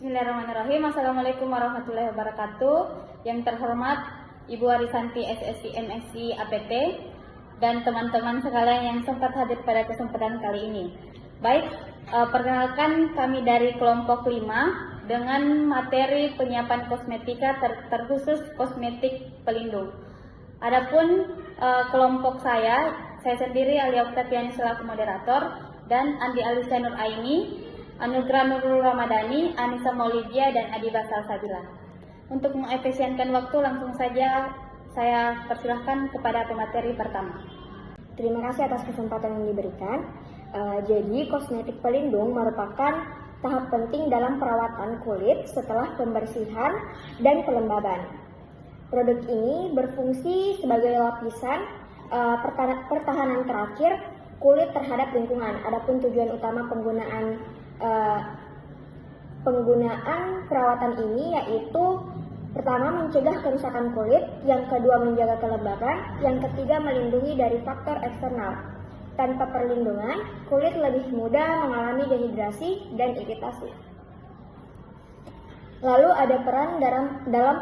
Bismillahirrahmanirrahim. Assalamualaikum warahmatullahi wabarakatuh. Yang terhormat Ibu Arisanti SSI MSI APT dan teman-teman sekalian yang sempat hadir pada kesempatan kali ini. Baik, perkenalkan kami dari kelompok 5 dengan materi penyiapan kosmetika terkhusus kosmetik pelindung. Adapun kelompok saya sendiri Alia Oktatiani selaku moderator dan Andi Alisa Nur Aini, Anugrah Nurul Ramadhani, Anissa Maulidia, dan Adiba Salsabila. Untuk mengefisienkan waktu, langsung saja saya persilahkan kepada pemateri pertama. Terima kasih atas kesempatan yang diberikan. Jadi, kosmetik pelindung merupakan tahap penting dalam perawatan kulit setelah pembersihan dan pelembaban. Produk ini berfungsi sebagai lapisan pertahanan terakhir kulit terhadap lingkungan. Adapun tujuan utama penggunaan perawatan ini yaitu pertama mencegah kerusakan kulit, yang kedua menjaga kelembaban, yang ketiga melindungi dari faktor eksternal. Tanpa perlindungan, kulit lebih mudah mengalami dehidrasi dan iritasi. Lalu ada peran dalam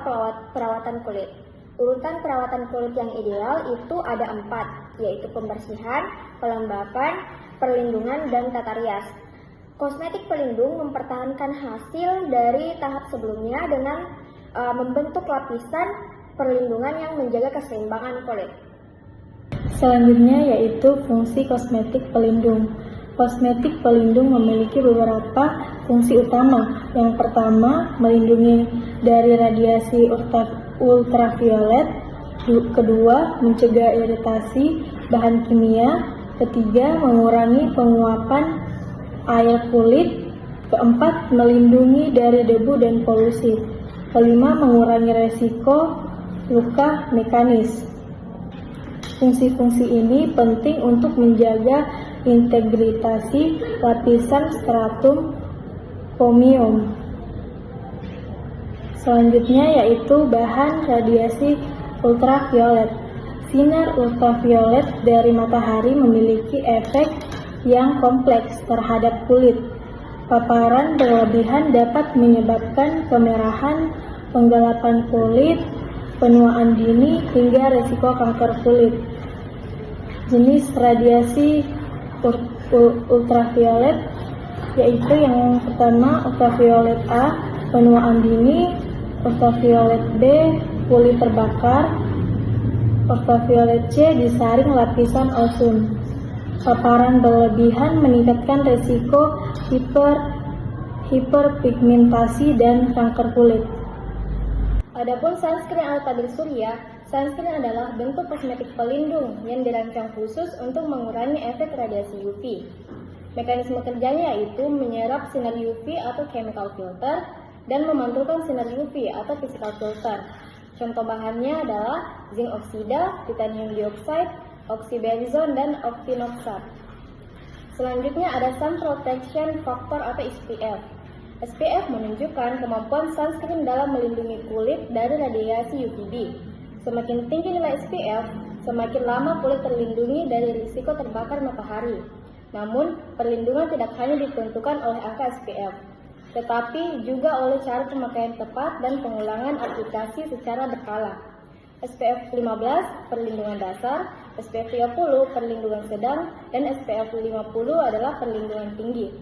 perawatan kulit. Urutan perawatan kulit yang ideal itu ada 4, yaitu pembersihan, pelembaban, perlindungan, dan tata rias. Kosmetik pelindung mempertahankan hasil dari tahap sebelumnya dengan membentuk lapisan perlindungan yang menjaga keseimbangan kulit. Selanjutnya yaitu fungsi kosmetik pelindung. Kosmetik pelindung memiliki beberapa fungsi utama. Yang pertama, melindungi dari radiasi ultraviolet. Kedua, mencegah iritasi bahan kimia. Ketiga, mengurangi penguapan air kulit. Keempat, melindungi dari debu dan polusi. Kelima, mengurangi resiko luka mekanis. Fungsi-fungsi ini penting untuk menjaga integritas lapisan stratum fomium. Selanjutnya yaitu bahan radiasi ultraviolet. Sinar ultraviolet dari matahari memiliki efek yang kompleks terhadap kulit. Paparan berlebihan dapat menyebabkan kemerahan, penggelapan kulit, penuaan dini, hingga risiko kanker kulit. Jenis radiasi ultraviolet yaitu yang pertama ultraviolet A, penuaan dini, ultraviolet B, kulit terbakar, ultraviolet C, disaring lapisan ozon. Paparan berlebihan meningkatkan risiko hiperpigmentasi dan kanker kulit. Adapun sunscreen atau tabir surya, sunscreen adalah bentuk kosmetik pelindung yang dirancang khusus untuk mengurangi efek radiasi UV. Mekanisme kerjanya yaitu menyerap sinar UV atau chemical filter dan memantulkan sinar UV atau physical filter. Contoh bahannya adalah zinc oksida, titanium dioxide, oxybenzone, dan octinoxate. Selanjutnya ada sun protection factor atau SPF. SPF menunjukkan kemampuan sunscreen dalam melindungi kulit dari radiasi UVB. Semakin tinggi nilai SPF, semakin lama kulit terlindungi dari risiko terbakar matahari. Namun, perlindungan tidak hanya ditentukan oleh angka SPF, tetapi juga oleh cara pemakaian tepat dan pengulangan aplikasi secara berkala. SPF 15 perlindungan dasar, SPF 30 perlindungan sedang, dan SPF 50 adalah perlindungan tinggi.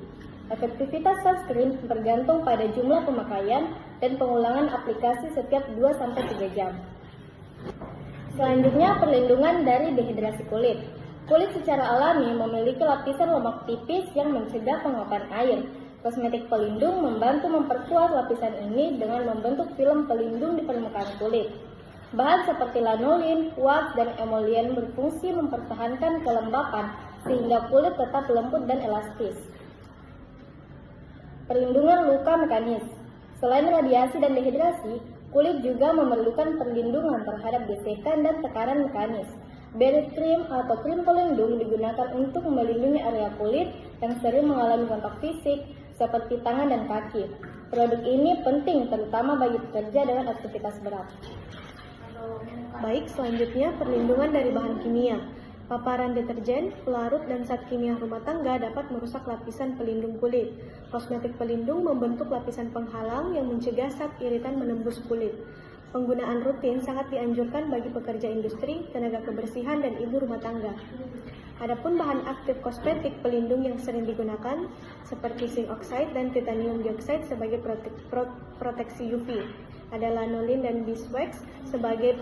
Efektivitas sunscreen bergantung pada jumlah pemakaian dan pengulangan aplikasi setiap 2-3 jam. Selanjutnya, perlindungan dari dehidrasi kulit. Kulit secara alami memiliki lapisan lemak tipis yang mencegah penguapan air. Kosmetik pelindung membantu memperkuat lapisan ini dengan membentuk film pelindung di permukaan kulit. Bahan seperti lanolin, wax, dan emollient berfungsi mempertahankan kelembapan sehingga kulit tetap lembut dan elastis. Perlindungan luka mekanis. Selain radiasi dan dehidrasi, kulit juga memerlukan perlindungan terhadap gesekan dan tekanan mekanis. Barrier cream atau krim pelindung digunakan untuk melindungi area kulit yang sering mengalami kontak fisik seperti tangan dan kaki. Produk ini penting terutama bagi pekerja dengan aktivitas berat. Baik, selanjutnya perlindungan dari bahan kimia. Paparan deterjen, pelarut, dan zat kimia rumah tangga dapat merusak lapisan pelindung kulit. Kosmetik pelindung membentuk lapisan penghalang yang mencegah zat iritan menembus kulit. Penggunaan rutin sangat dianjurkan bagi pekerja industri, tenaga kebersihan, dan ibu rumah tangga. Adapun bahan aktif kosmetik pelindung yang sering digunakan seperti zinc oxide dan titanium dioxide sebagai proteksi UV. Ada lanolin dan beeswax sebagai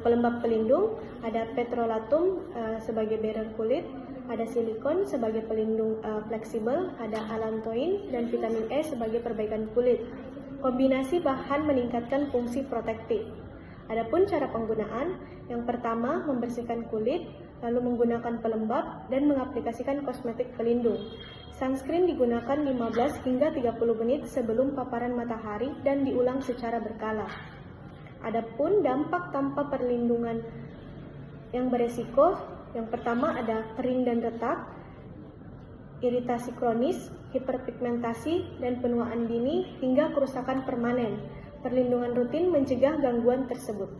pelembab pelindung, ada petrolatum sebagai barrier kulit, ada silikon sebagai pelindung fleksibel, ada allantoin dan vitamin E sebagai perbaikan kulit. Kombinasi bahan meningkatkan fungsi protektif. Adapun cara penggunaan, yang pertama membersihkan kulit, lalu menggunakan pelembab dan mengaplikasikan kosmetik pelindung. Sunscreen digunakan 15 hingga 30 menit sebelum paparan matahari dan diulang secara berkala. Adapun dampak tanpa perlindungan yang beresiko, yang pertama ada kering dan retak, iritasi kronis, hiperpigmentasi, dan penuaan dini hingga kerusakan permanen. Perlindungan rutin mencegah gangguan tersebut.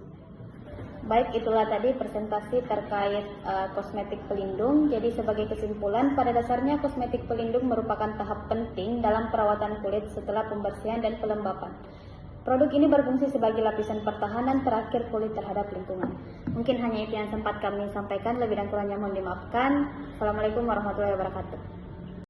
Baik, itulah tadi presentasi terkait kosmetik pelindung. Jadi sebagai kesimpulan, pada dasarnya kosmetik pelindung merupakan tahap penting dalam perawatan kulit setelah pembersihan dan pelembapan. Produk ini berfungsi sebagai lapisan pertahanan terakhir kulit terhadap lingkungan. Mungkin hanya itu yang sempat kami sampaikan, lebih dan kurangnya mohon dimaafkan. Assalamualaikum warahmatullahi wabarakatuh.